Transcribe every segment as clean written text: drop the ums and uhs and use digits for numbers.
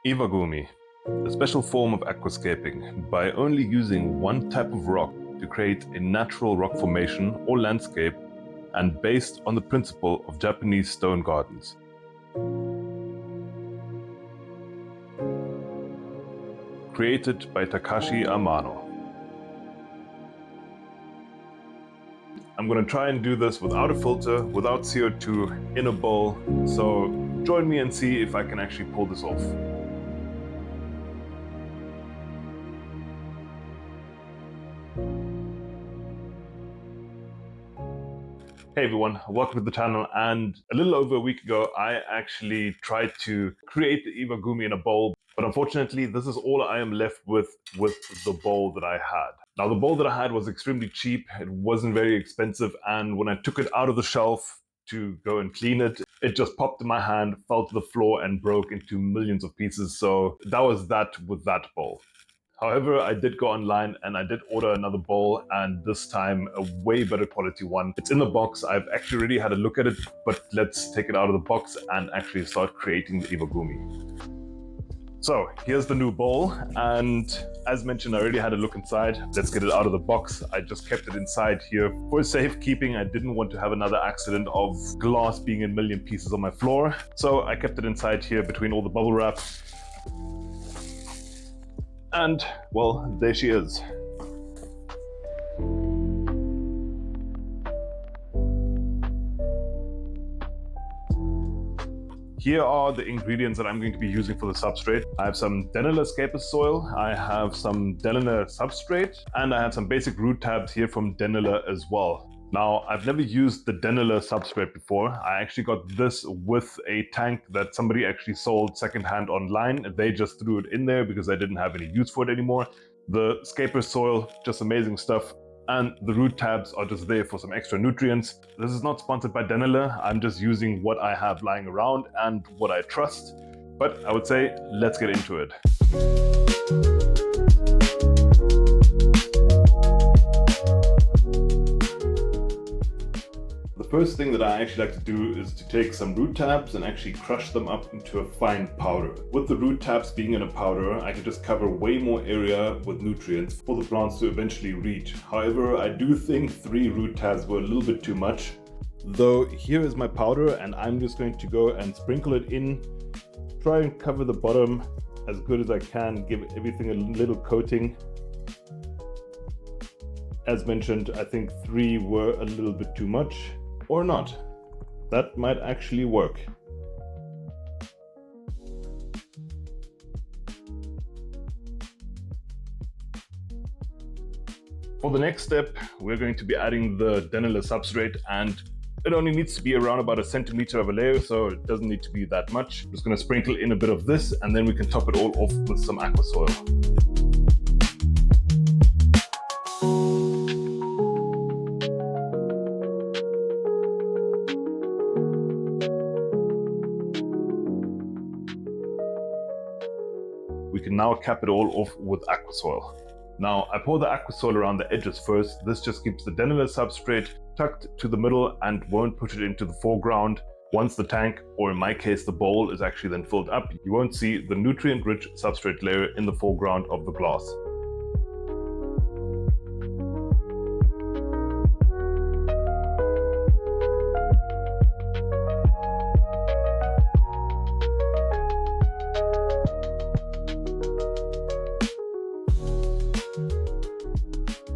Iwagumi, a special form of aquascaping, by only using one type of rock to create a natural rock formation or landscape, and based on the principle of Japanese stone gardens. Created by Takashi Amano. I'm going to try and do this without a filter, without CO2, in a bowl, so join me and see if I can actually pull this off. Hey everyone, welcome to the channel. And a little over a week ago, I actually tried to create the Iwagumi in a bowl, but unfortunately, this is all I am left with the bowl that I had. Now, the bowl that I had was extremely cheap. It wasn't very expensive. And when I took it out of the shelf to go and clean it, it just popped in my hand, fell to the floor and broke into millions of pieces. So that was that with that bowl. However, I did go online and I did order another bowl, and this time a way better quality one. It's in the box. I've actually already had a look at it, but let's take it out of the box and actually start creating the Iwagumi. So here's the new bowl, and as mentioned, I already had a look inside. Let's get it out of the box. I just kept it inside here for safekeeping. I didn't want to have another accident of glass being in a million pieces on my floor. So I kept it inside here between all the bubble wrap. And, well, there she is. Here are the ingredients that I'm going to be using for the substrate. I have some Denala Scapus soil, I have some Denala substrate, and I have some basic root tabs here from Denala as well. Now, I've never used the Denala substrate before. I actually got this with a tank that somebody actually sold secondhand online. They just threw it in there because I didn't have any use for it anymore. The Scapus soil, just amazing stuff. And the root tabs are just there for some extra nutrients. This is not sponsored by Denala. I'm just using what I have lying around and what I trust. But I would say, let's get into it. The first thing that I actually like to do is to take some root tabs and actually crush them up into a fine powder. With the root tabs being in a powder, I can just cover way more area with nutrients for the plants to eventually reach. However, I do think 3 root tabs were a little bit too much. Though here is my powder, and I'm just going to go and sprinkle it in, try and cover the bottom as good as I can, give everything a little coating. As mentioned, I think 3 were a little bit too much. Or not. That might actually work. For the next step, we're going to be adding the Denala substrate, and it only needs to be around about 1 centimeter of a layer, so it doesn't need to be that much. I'm just going to sprinkle in a bit of this, and then we can top it all off with some aqua soil. We can now cap it all off with aqua soil. Now, I pour the aqua soil around the edges first. This just keeps the Denala substrate tucked to the middle and won't push it into the foreground. Once the tank, or in my case the bowl, is actually then filled up, you won't see the nutrient-rich substrate layer in the foreground of the glass.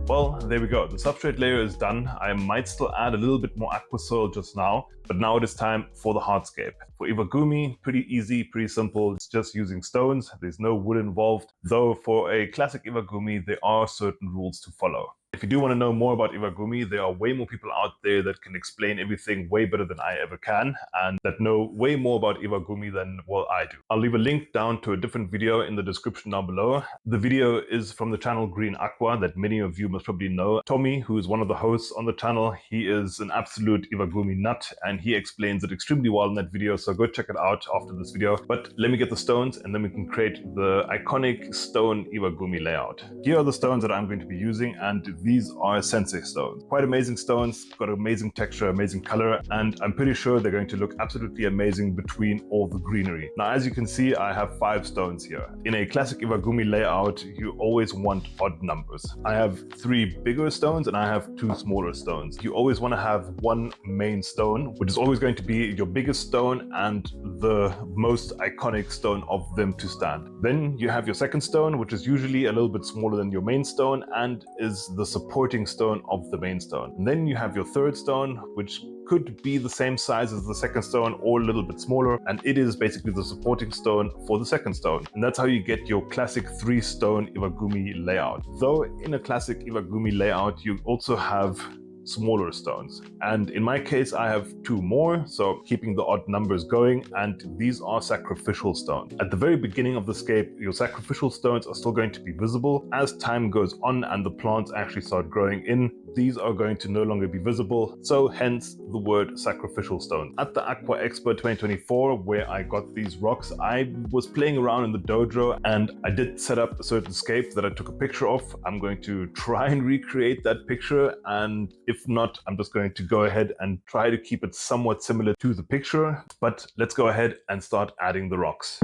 Well, there we go. The substrate layer is done. I might still add a little bit more aqua soil just now, but now it is time for the hardscape. For Iwagumi, pretty easy, pretty simple. It's just using stones. There's no wood involved. Though for a classic Iwagumi, there are certain rules to follow. If you do want to know more about Iwagumi, there are way more people out there that can explain everything way better than I ever can, and that know way more about Iwagumi than, well, I do. I'll leave a link down to a different video in the description down below. The video is from the channel Green Aqua that many of you must probably know. Tommy, who is one of the hosts on the channel, he is an absolute Iwagumi nut, and he explains it extremely well in that video, so go check it out after this video. But let me get the stones, and then we can create the iconic stone Iwagumi layout. Here are the stones that I'm going to be using, and these are sensei stones. Quite amazing stones, got amazing texture, amazing color, and I'm pretty sure they're going to look absolutely amazing between all the greenery. Now, as you can see, I have 5 stones here. In a classic Iwagumi layout, you always want odd numbers. I have 3 bigger stones and I have 2 smaller stones. You always want to have one main stone, which is always going to be your biggest stone and the most iconic stone of them to stand. Then you have your second stone, which is usually a little bit smaller than your main stone and is the supporting stone of the main stone. And then you have your third stone, which could be the same size as the second stone or a little bit smaller, and it is basically the supporting stone for the second stone. And that's how you get your classic 3-stone Iwagumi layout. Though in a classic Iwagumi layout, you also have smaller stones. And in my case, I have 2 more, so keeping the odd numbers going, and these are sacrificial stones. At the very beginning of the scape, your sacrificial stones are still going to be visible. As time goes on and the plants actually start growing in, these are going to no longer be visible, so hence the word sacrificial stone. At the Aqua Expo 2024, where I got these rocks, I was playing around in the dojo and I did set up a certain scape that I took a picture of. I'm going to try and recreate that picture, and if not, I'm just going to go ahead and try to keep it somewhat similar to the picture. But let's go ahead and start adding the rocks.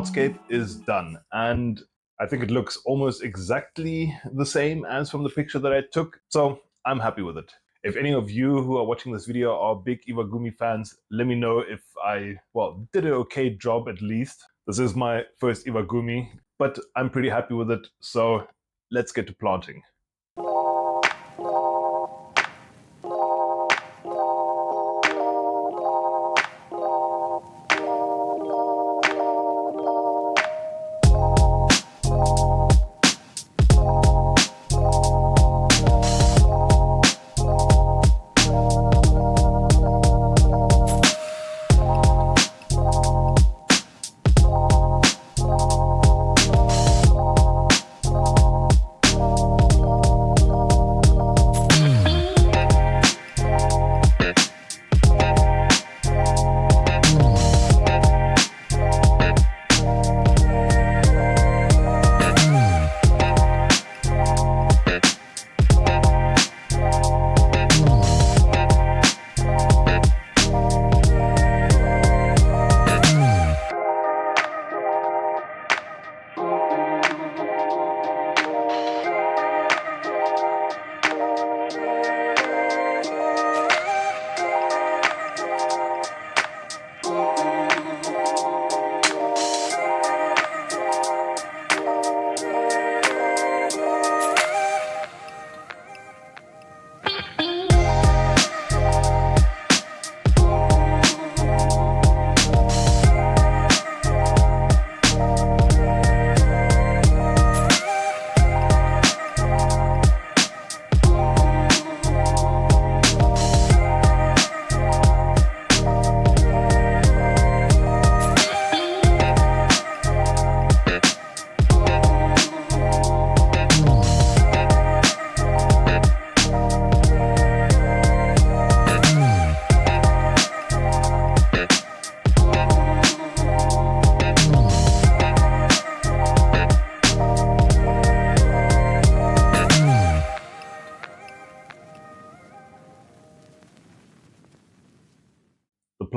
Aquascape is done, and I think it looks almost exactly the same as from the picture that I took, so I'm happy with it. If any of you who are watching this video are big Iwagumi fans, let me know if I, did an okay job at least. This is my first Iwagumi, but I'm pretty happy with it, so let's get to planting.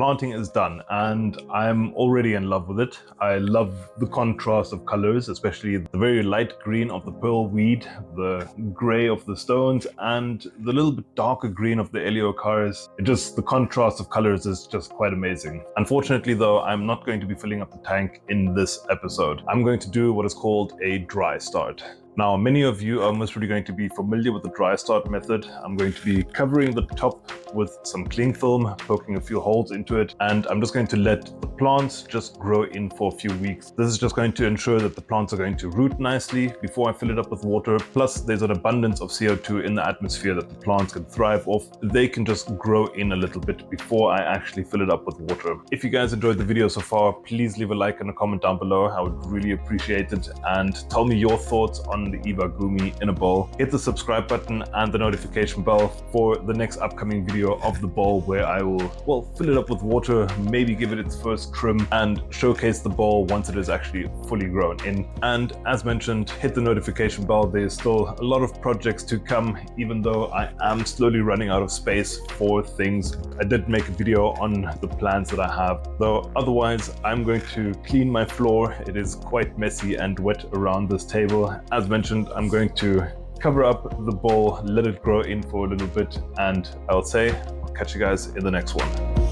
planting is done and I'm already in love with it. I love the contrast of colors, especially the very light green of the pearl weed, the gray of the stones, and the little bit darker green of the Eleocaris. The contrast of colors is just quite amazing. Unfortunately though, I'm not going to be filling up the tank in this episode. I'm going to do what is called a dry start. Now, many of you are most probably going to be familiar with the dry start method. I'm going to be covering the top with some cling film, poking a few holes into it, and I'm just going to let the plants just grow in for a few weeks. This is just going to ensure that the plants are going to root nicely before I fill it up with water. Plus, there's an abundance of CO2 in the atmosphere that the plants can thrive off. They can just grow in a little bit before I actually fill it up with water. If you guys enjoyed the video so far, please leave a like and a comment down below. I would really appreciate it, and tell me your thoughts on the Iwagumi in a bowl. Hit the subscribe button and the notification bell for the next upcoming video of the bowl, where I will, well, fill it up with water, maybe give it its first trim, and showcase the bowl once it is actually fully grown in. And as mentioned, hit the notification bell. There's still a lot of projects to come, even though I am slowly running out of space for things. I did make a video on the plans that I have, though otherwise I'm going to clean my floor. It is quite messy and wet around this table. As mentioned, I'm going to cover up the bowl, let it grow in for a little bit, and I'll say I'll catch you guys in the next one.